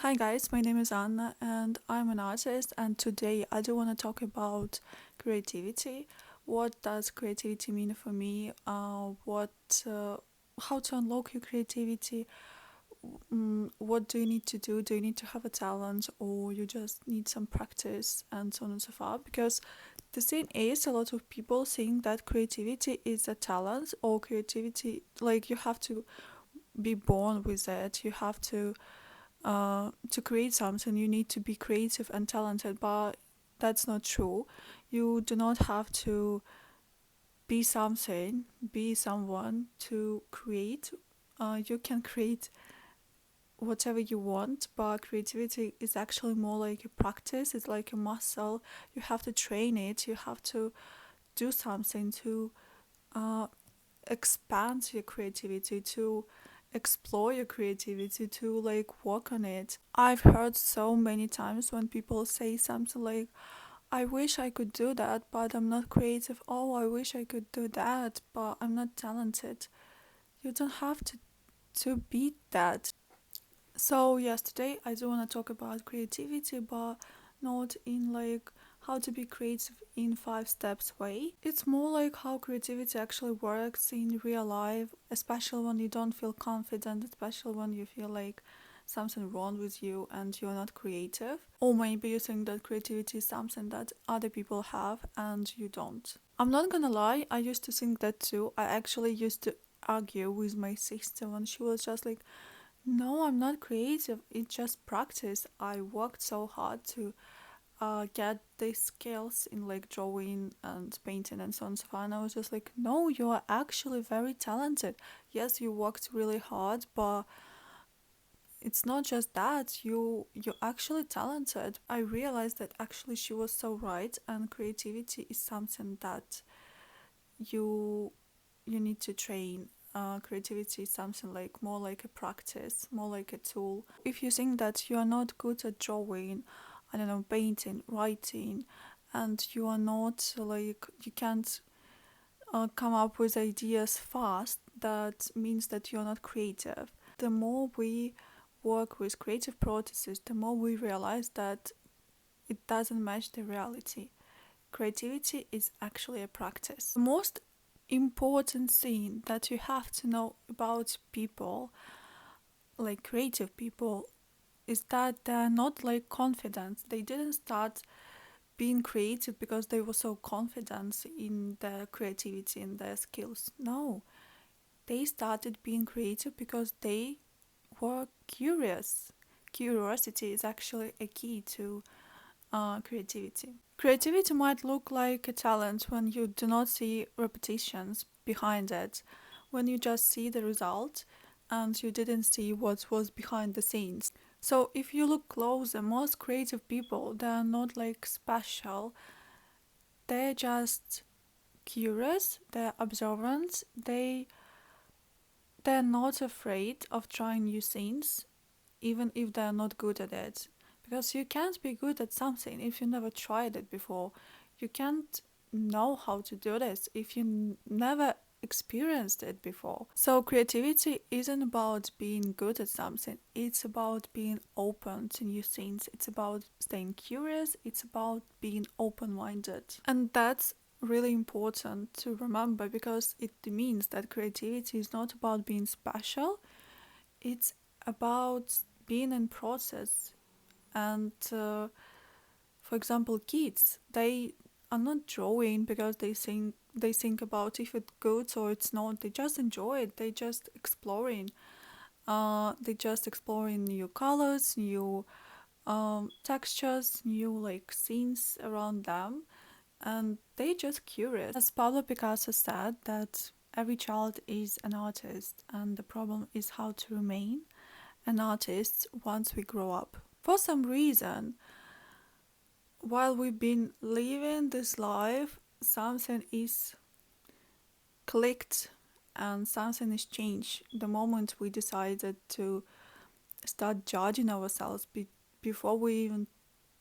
Hi guys, my name is Anna and I'm an artist, and today I do want to talk about creativity. What does creativity mean for me? How to unlock your creativity? What do you need to do? Do you need to have a talent, or you just need some practice, and so on and so forth? Because the thing is, a lot of people think that creativity is a talent, or creativity, like you have to be born with it. You have to create something, you need to be creative and talented, but that's not true. You do not have to be something, be someone to create. You can create whatever you want, but creativity is actually more like a practice, it's like a muscle. You have to train it, you have to do something to uh, expand your creativity, to explore your creativity, to like work on it. I've heard so many times when people say something like, I wish I could do that, but I'm not creative. Oh, I wish I could do that, but I'm not talented. You don't have to be that. So yes, today I do want to talk about creativity, but not in like how to be creative in 5 steps way. It's more like how creativity actually works in real life, especially when you don't feel confident, especially when you feel like something wrong with you and you're not creative. Or maybe you think that creativity is something that other people have and you don't. I'm not gonna lie, I used to think that too. I actually used to argue with my sister when she was just like, no, I'm not creative. It's just practice. I worked so hard to get these skills in like drawing and painting and so on and so forth. And I was just like, no, you are actually very talented. Yes, you worked really hard, but it's not just that. You're actually talented. I realized that actually she was so right, and creativity is something that you you need to train. Creativity is something like more like a practice, more like a tool. If you think that you are not good at drawing, I don't know, painting, writing, and you are not like you can't come up with ideas fast, that means that you're not creative. The more we work with creative processes, the more we realize that it doesn't match the reality. Creativity is actually a practice. The most important thing that you have to know about people, like creative people, is that they're not like confident. They didn't start being creative because they were so confident in their creativity and their skills. No, they started being creative because they were curious. Curiosity is actually a key to creativity. Creativity might look like a talent when you do not see repetitions behind it, when you just see the result and you didn't see what was behind the scenes. So if you look closer, most creative people, they are not like special. They're just curious, they're observant, they're not afraid of trying new things, even if they're not good at it. Because you can't be good at something if you never tried it before. You can't know how to do this if you never experienced it before. So, creativity isn't about being good at something, it's about being open to new things, it's about staying curious, it's about being open minded. And that's really important to remember because it means that creativity is not about being special, it's about being in process. And for example, kids, they are not drawing because they think about if it's good or it's not. They just enjoy it, they just exploring, new colors, new textures, new like scenes around them, and they just curious. As Pablo Picasso said, that every child is an artist, and the problem is how to remain an artist once we grow up. For some reason, while we've been living this life, something is clicked and something is changed the moment we decided to start judging ourselves before we even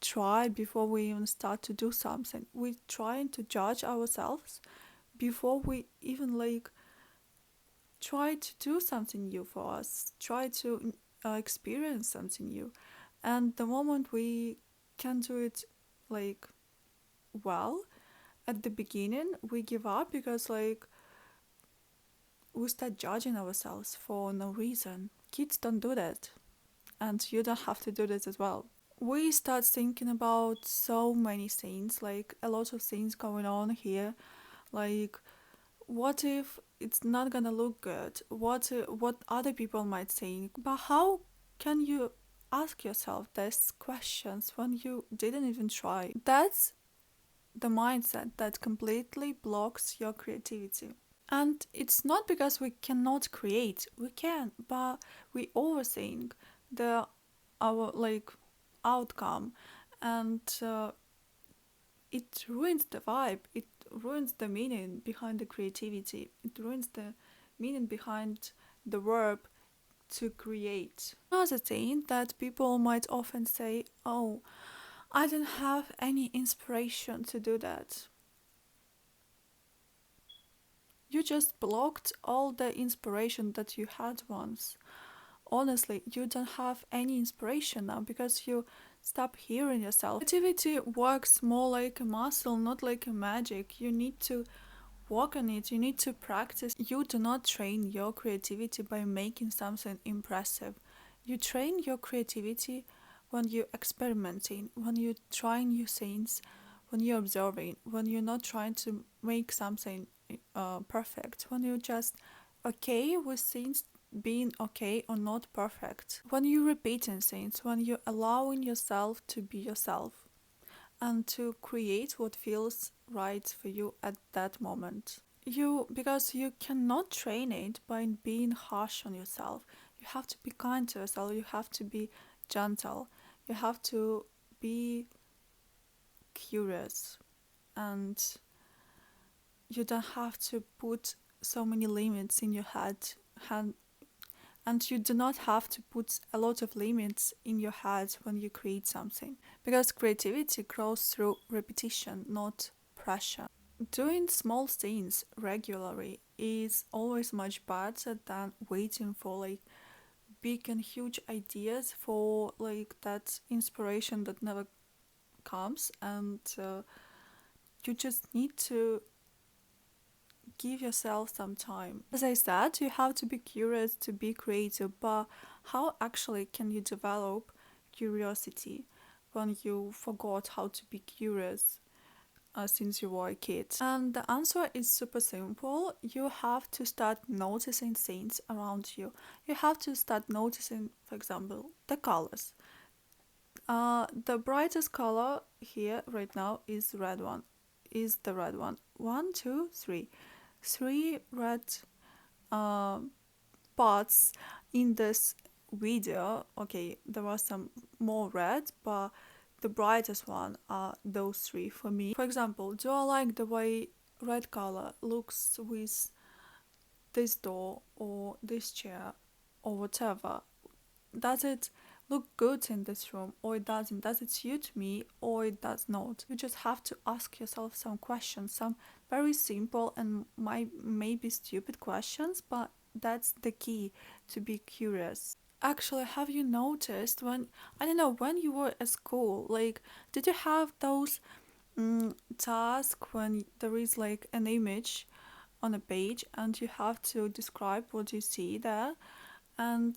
try, before we even start to do something. We're trying to judge ourselves before we even like try to do something new for us, try to experience something new. And the moment we can do it like well, at the beginning we give up because like we start judging ourselves for no reason. Kids don't do that, and you don't have to do this as well. We start thinking about so many things, like a lot of things going on here, like what if it's not gonna look good? What other people might think? But how can you ask yourself these questions when you didn't even try? That's the mindset that completely blocks your creativity. And it's not because we cannot create. We can, but we overthink the our like outcome, and it ruins the vibe. It ruins the meaning behind the creativity. It ruins the meaning behind the verb to create. Another thing that people might often say, "Oh, I don't have any inspiration to do that." You just blocked all the inspiration that you had once. Honestly, you don't have any inspiration now because you stop hearing yourself. Creativity works more like a muscle, not like a magic. You need to work on it, you need to practice. You do not train your creativity by making something impressive. You train your creativity when you're experimenting, when you're trying new things, when you're observing, when you're not trying to make something perfect, when you're just okay with things being okay or not perfect, when you're repeating things, when you're allowing yourself to be yourself and to create what feels right for you at that moment. Because you cannot train it by being harsh on yourself. You have to be kind to yourself, you have to be gentle, you have to be curious, and you don't have to put so many limits in your head, and you do not have to put a lot of limits in your head when you create something, because creativity grows through repetition, not pressure. Doing small things regularly is always much better than waiting for like big and huge ideas, for like that inspiration that never comes, and you just need to give yourself some time. As I said, you have to be curious to be creative, but how actually can you develop curiosity when you forgot how to be curious since you were a kid? And the answer is super simple. You have to start noticing things around you. You have to start noticing, for example, the colors. The brightest color here right now is red one. Is the red one. One, two, three. Three red uh, parts in this video. Okay, there are some more red, but the brightest one are those three for me. For example, do I like the way red color looks with this door or this chair or whatever? Does it look good in this room or it doesn't? Does it suit me or it does not? You just have to ask yourself some questions, some very simple and maybe stupid questions, but that's the key, to be curious. Actually, have you noticed when, I don't know, when you were at school, like, did you have those tasks when there is like an image on a page and you have to describe what you see there? And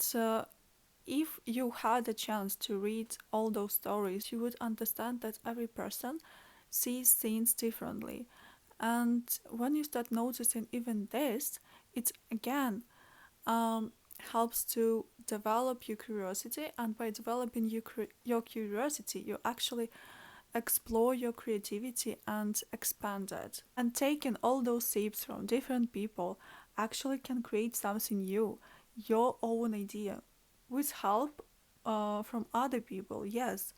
if you had a chance to read all those stories, you would understand that every person sees things differently. And when you start noticing even this, it again helps to develop your curiosity. And by developing your curiosity, you actually explore your creativity and expand it. And taking all those tips from different people actually can create something new, your own idea, with help from other people, yes,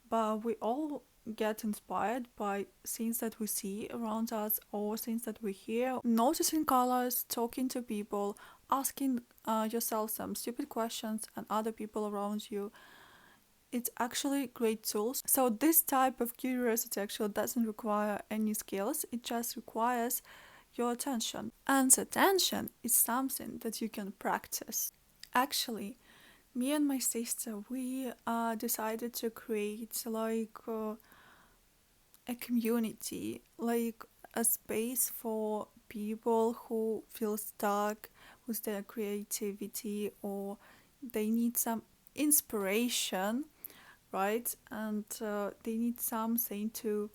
but we all get inspired by things that we see around us or things that we hear. Noticing colors, talking to people, asking yourself some stupid questions and other people around you, it's actually great tools. So this type of curiosity actually doesn't require any skills, it just requires your attention. And attention is something that you can practice. Actually, Me and my sister, we decided to create like a community, like a space for people who feel stuck with their creativity, or they need some inspiration, right? And they need something to,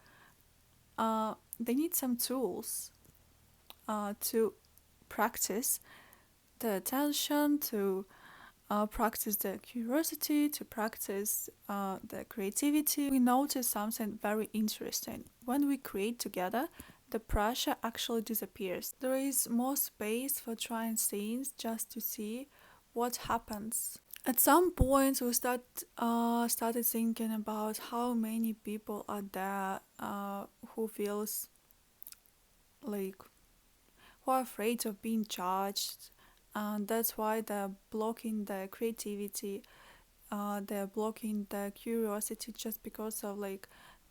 they need some tools to practice the attention, to practice their curiosity, to practice their creativity. We notice something very interesting. When we create together, the pressure actually disappears. There is more space for trying things just to see what happens. At some point, we started thinking about how many people are there who feels like who are afraid of being judged, and that's why they're blocking their creativity, they're blocking their curiosity just because of like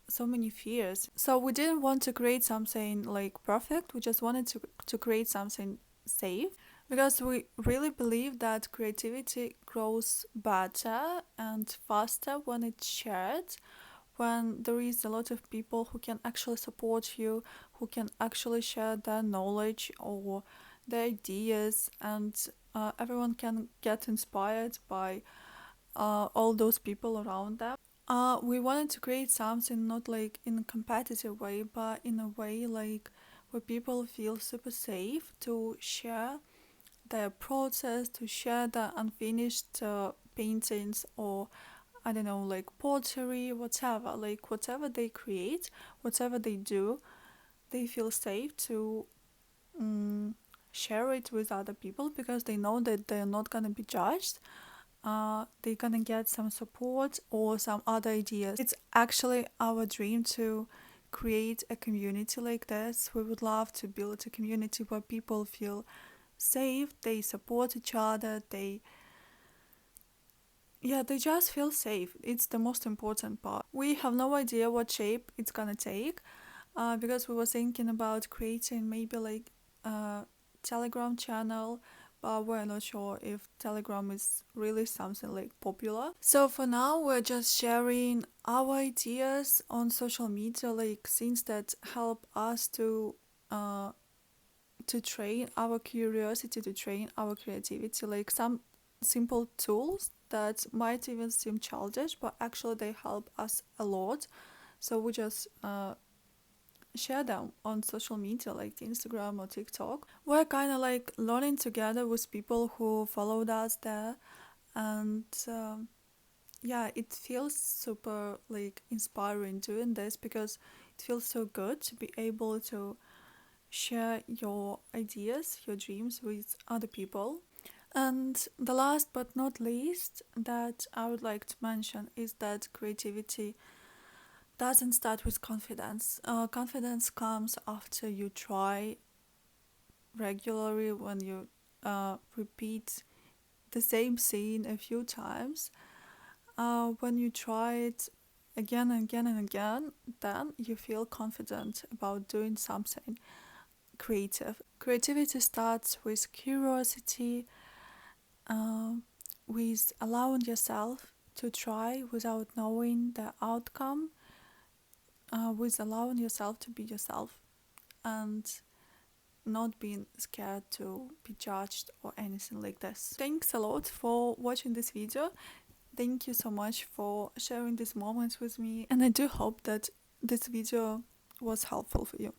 so many fears. So we didn't want to create something like perfect, we just wanted to create something safe, because we really believe that creativity grows better and faster when it's shared, when there is a lot of people who can actually support you, who can actually share their knowledge or their ideas, and everyone can get inspired by all those people around them. We wanted to create something not like in a competitive way, but in a way like where people feel super safe to share their process, to share their unfinished paintings, or I don't know, like pottery, whatever, like whatever they create, whatever they do, they feel safe to um, share it with other people, because they know that they're not gonna be judged. They're gonna get some support or some other ideas. It's actually our dream to create a community like this. We would love to build a community where people feel safe, they support each other, they just feel safe. It's the most important part. We have no idea what shape it's gonna take, because we were thinking about creating maybe like a Telegram channel, but we're not sure if Telegram is really something like popular. So for now, we're just sharing our ideas on social media, like things that help us to train our curiosity, to train our creativity, like some simple tools that might even seem childish, but actually they help us a lot. So we just share them on social media like Instagram or TikTok. We're kind of like learning together with people who followed us there, and it feels super like inspiring doing this, because it feels so good to be able to share your ideas, your dreams with other people. And the last but not least that I would like to mention is that creativity doesn't start with confidence. Confidence comes after you try regularly, when you repeat the same scene a few times. When you try it again and again and again, then you feel confident about doing something creative. Creativity starts with curiosity, with allowing yourself to try without knowing the outcome, with allowing yourself to be yourself and not being scared to be judged or anything like this. Thanks a lot for watching this video. Thank you so much for sharing these moments with me, and I do hope that this video was helpful for you.